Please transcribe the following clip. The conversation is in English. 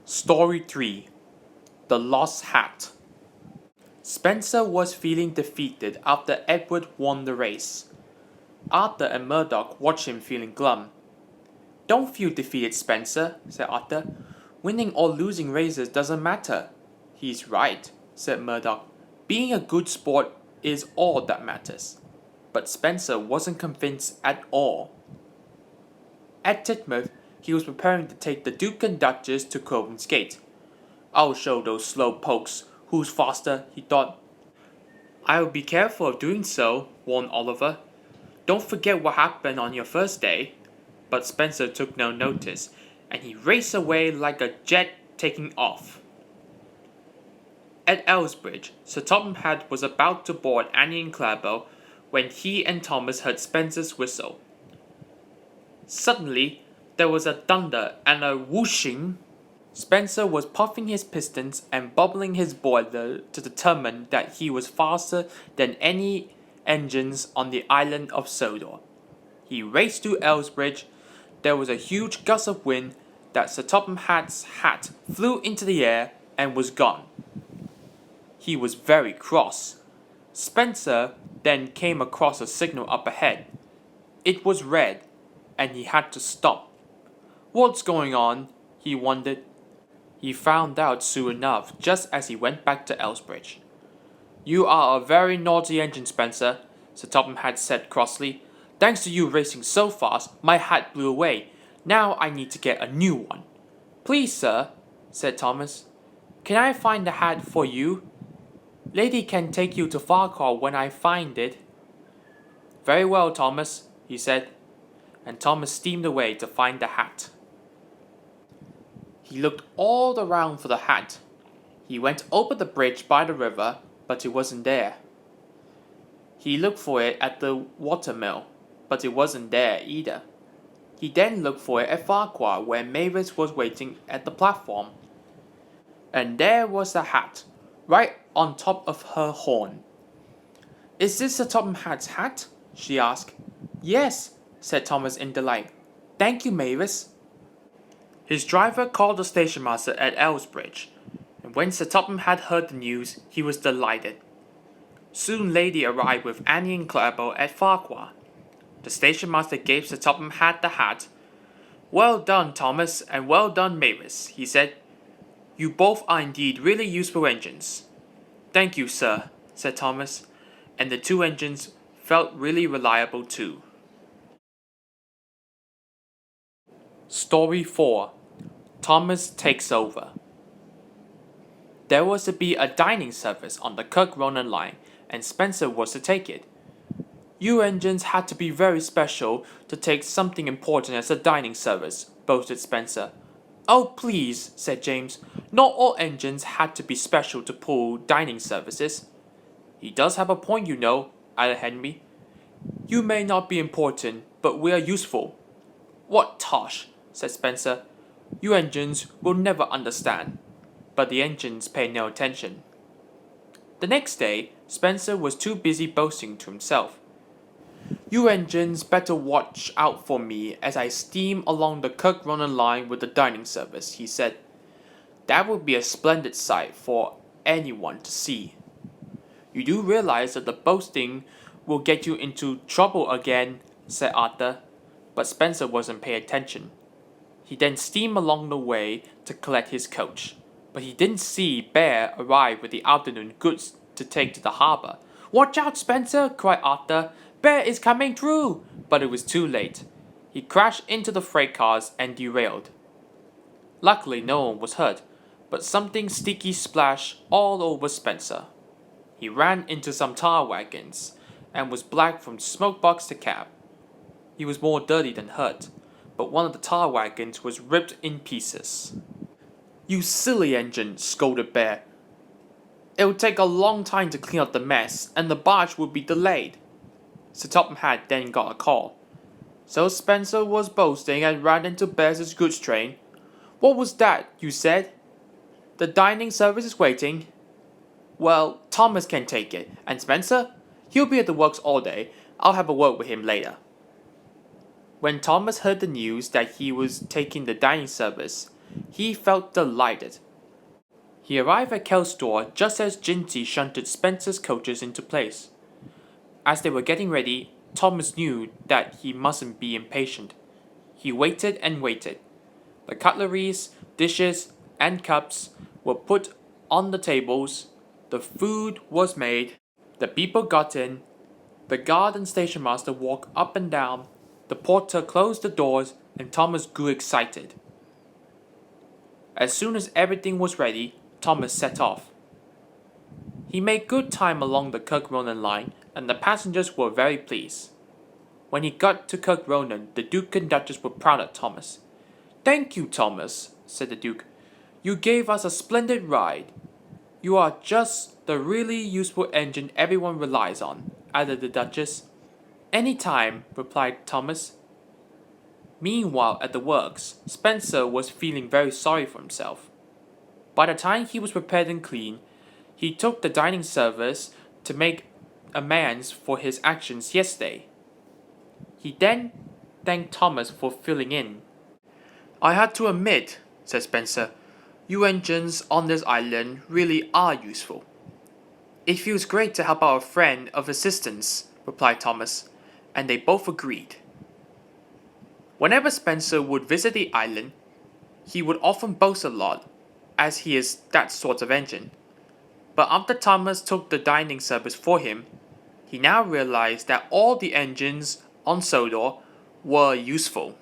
Story 3 The Lost Hat. Spencer was feeling defeated after Edward won the race. Arthur and Murdoch watched him feeling glum. "Don't feel defeated, Spencer," said Arthur. "Winning or losing races doesn't matter." "He's right," said Murdoch. "Being a good sport is all that matters." But Spencer wasn't convinced at all. At Titmouth, he was preparing to take the Duke and Duchess to Crowden's Gate. "I'll show those slow pokes who's faster," he thought. "I'll be careful of doing so," warned Oliver. "Don't forget what happened on your first day." But Spencer took no notice, and he raced away like a jet taking off. At Elsbridge, Sir Topham Hatt was about to board Annie and Clarabel when he and Thomas heard Spencer's whistle. Suddenly, there was a thunder and a whooshing. Spencer was puffing his pistons and bubbling his boiler to determine that he was faster than any engines on the island of Sodor. He raced to Elsbridge. There was a huge gust of wind that Sir Topham Hatt's hat flew into the air and was gone. He was very cross. Spencer then came across a signal up ahead. It was red, and he had to stop. What's going on? He wondered. He found out soon enough just as he went back to Elsbridge. "You are a very naughty engine, Spencer," Sir Topham Hatt said crossly. "Thanks to you racing so fast, my hat blew away. Now I need to get a new one." "Please, sir," said Thomas, "can I find the hat for you? Lady can take you to Farquhar when I find it." "Very well, Thomas," he said, and Thomas steamed away to find the hat. He looked all around for the hat. He went over the bridge by the river, but it wasn't there. He looked for it at the watermill, but it wasn't there either. He then looked for it at Farquhar, where Mavis was waiting at the platform. And there was the hat, right on top of her horn. "Is this Sir Topham Hatt's hat?" she asked. "Yes," said Thomas in delight. "Thank you, Mavis." His driver called the station master at Elsbridge, and when Sir Topham Hatt heard the news, he was delighted. Soon Lady arrived with Annie and Clarabel at Farquhar. The station master gave Sir Topham Hatt the hat. "Well done, Thomas, and well done, Mavis," he said. "You both are indeed really useful engines." "Thank you, sir," said Thomas, and the two engines felt really reliable too. Story 4 Thomas Takes Over. There was to be a dining service on the Kirk Ronan line, and Spencer was to take it. "You engines had to be very special to take something important as a dining service," boasted Spencer. "Oh, please," said James. "Not all engines had to be special to pull dining services." "He does have a point, you know," added Henry. "You may not be important, but we are useful." "What tosh," said Spencer. "You engines will never understand." But the engines paid no attention. The next day, Spencer was too busy boasting to himself. "You engines better watch out for me as I steam along the Kirk Ronan line with the dining service," he said. "That would be a splendid sight for anyone to see." "You do realize that the boasting will get you into trouble again," said Arthur, but Spencer wasn't paying attention. He then steamed along the way to collect his coach, but he didn't see Bear arrive with the afternoon goods to take to the harbour. "Watch out, Spencer!" cried Arthur. "Bear is coming through!" But it was too late. He crashed into the freight cars and derailed. Luckily no one was hurt, but something sticky splashed all over Spencer. He ran into some tar wagons and was black from smoke box to cab. He was more dirty than hurt, but one of the tar wagons was ripped in pieces. "You silly engine," scolded Bear. "It'll take a long time to clean up the mess, and the barge will be delayed." Sir Topham Hatt then got a call. "So Spencer was boasting and ran into Bear's goods train. What was that you said?" "The dining service is waiting." "Well, Thomas can take it, and Spencer? He'll be at the works all day. I'll have a word with him later." When Thomas heard the news that he was taking the dining service, He felt delighted. He arrived at Kel's store just as Ginty shunted Spencer's coaches into place. As they were getting ready, Thomas knew that he mustn't be impatient. He waited and waited. The cutleries, dishes, and cups were put on the tables, the food was made, the people got in, the guard and station master walked up and down, the porter closed the doors, and Thomas grew excited. As soon as everything was ready, Thomas set off. He made good time along the Kirk Ronan line, and the passengers were very pleased. When he got to Kirk Ronan, the Duke and Duchess were proud of Thomas. "Thank you, Thomas," said the Duke. "You gave us a splendid ride." "You are just the really useful engine everyone relies on," added the Duchess. "Any time," replied Thomas. Meanwhile, at the works, Spencer was feeling very sorry for himself. By the time he was prepared and clean, he took the dining service to make amends for his actions yesterday. He then thanked Thomas for filling in. "I had to admit," said Spencer, "you engines on this island really are useful." "It feels great to help our friend of assistance," replied Thomas, and they both agreed. Whenever Spencer would visit the island, he would often boast a lot, as he is that sort of engine. But after Thomas took the dining service for him, he now realized that all the engines on Sodor were useful.